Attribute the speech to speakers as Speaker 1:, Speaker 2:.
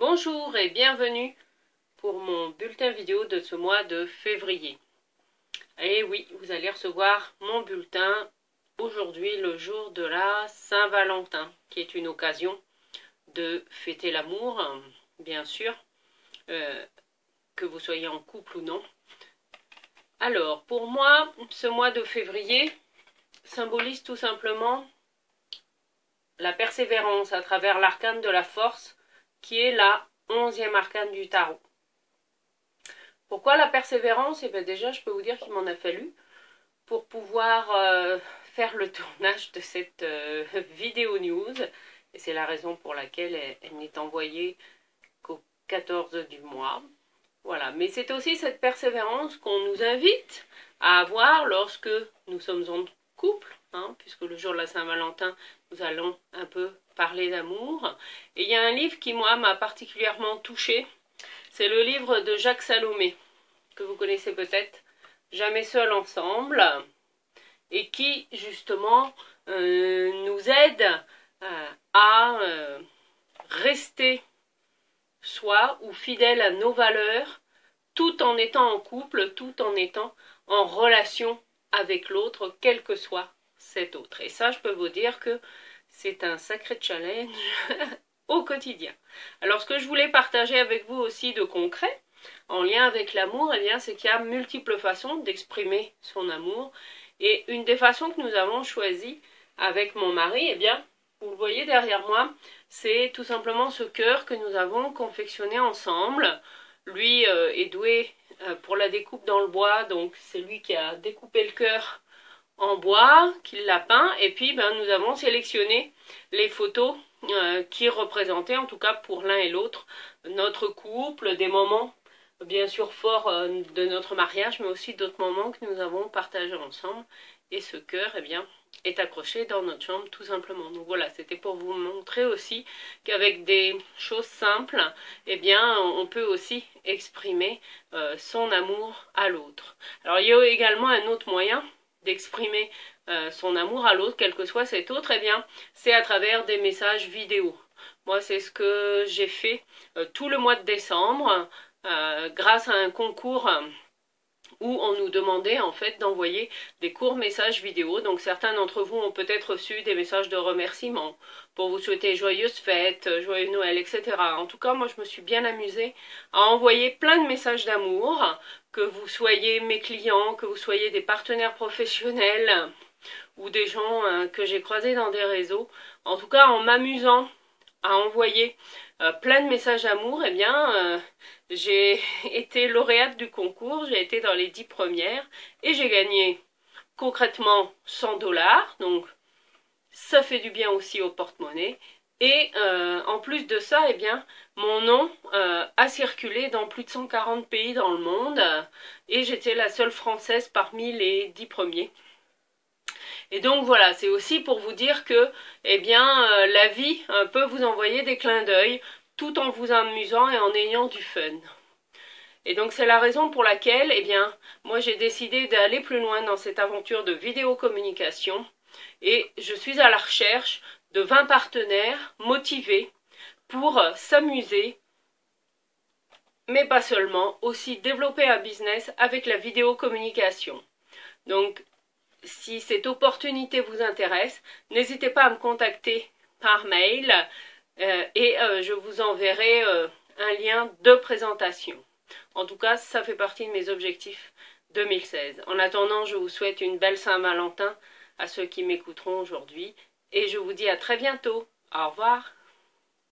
Speaker 1: Bonjour et bienvenue pour mon bulletin vidéo de ce mois de février. Et oui, vous allez recevoir mon bulletin aujourd'hui, le jour de la Saint-Valentin, qui est une occasion de fêter l'amour, bien sûr, que vous soyez en couple ou non. Alors, pour moi, ce mois de février symbolise tout simplement la persévérance à travers l'arcane de la force, qui est la 11e arcane du tarot. Pourquoi la persévérance? Eh bien déjà, je peux vous dire qu'il m'en a fallu pour pouvoir faire le tournage de cette vidéo news. Et c'est la raison pour laquelle elle n'est envoyée qu'au 14 du mois. Voilà, mais c'est aussi cette persévérance qu'on nous invite à avoir lorsque nous sommes en couple, puisque le jour de la Saint-Valentin, nous allons un peu parler d'amour. Et il y a un livre qui, moi, m'a particulièrement touchée. C'est le livre de Jacques Salomé, que vous connaissez peut-être, Jamais seul ensemble, et qui, justement, nous aide à rester soi ou fidèle à nos valeurs, tout en étant en couple, tout en étant en relation avec l'autre, quel que soit cet autre. Et ça, je peux vous dire que c'est un sacré challenge au quotidien. Alors, ce que je voulais partager avec vous aussi de concret, en lien avec l'amour, eh bien, c'est qu'il y a multiples façons d'exprimer son amour. Et une des façons que nous avons choisies avec mon mari, eh bien, vous le voyez derrière moi, c'est tout simplement ce cœur que nous avons confectionné ensemble. Lui est doué pour la découpe dans le bois, donc c'est lui qui a découpé le cœur en bois, qui l'a peint, et puis nous avons sélectionné les photos qui représentaient, en tout cas pour l'un et l'autre, notre couple, des moments bien sûr forts de notre mariage, mais aussi d'autres moments que nous avons partagés ensemble. Et ce cœur, eh bien, est accroché dans notre chambre tout simplement. Donc voilà, c'était pour vous montrer aussi qu'avec des choses simples, eh bien, on peut aussi exprimer son amour à l'autre. Alors il y a également un autre moyen d'exprimer son amour à l'autre, quel que soit cet autre, eh bien, c'est à travers des messages vidéo. Moi, c'est ce que j'ai fait tout le mois de décembre, grâce à un concours où on nous demandait en fait d'envoyer des courts messages vidéo. Donc certains d'entre vous ont peut-être reçu des messages de remerciement pour vous souhaiter joyeuses fêtes, joyeux Noël, etc. En tout cas, moi je me suis bien amusée à envoyer plein de messages d'amour, que vous soyez mes clients, que vous soyez des partenaires professionnels ou des gens que j'ai croisés dans des réseaux. En tout cas, en m'amusant à envoyer plein de messages d'amour, eh bien, j'ai été lauréate du concours, j'ai été dans les 10 premières et j'ai gagné concrètement 100 $, donc ça fait du bien aussi au porte-monnaie. Et en plus de ça, eh bien, mon nom a circulé dans plus de 140 pays dans le monde et j'étais la seule française parmi les 10 premiers. Et donc voilà, c'est aussi pour vous dire que, eh bien, la vie peut vous envoyer des clins d'œil tout en vous amusant et en ayant du fun. Et donc c'est la raison pour laquelle, eh bien, moi j'ai décidé d'aller plus loin dans cette aventure de vidéocommunication et je suis à la recherche de 20 partenaires motivés pour s'amuser, mais pas seulement, aussi développer un business avec la vidéocommunication. Donc, si cette opportunité vous intéresse, n'hésitez pas à me contacter par mail et je vous enverrai un lien de présentation. En tout cas, ça fait partie de mes objectifs 2016. En attendant, je vous souhaite une belle Saint-Valentin à ceux qui m'écouteront aujourd'hui et je vous dis à très bientôt. Au revoir.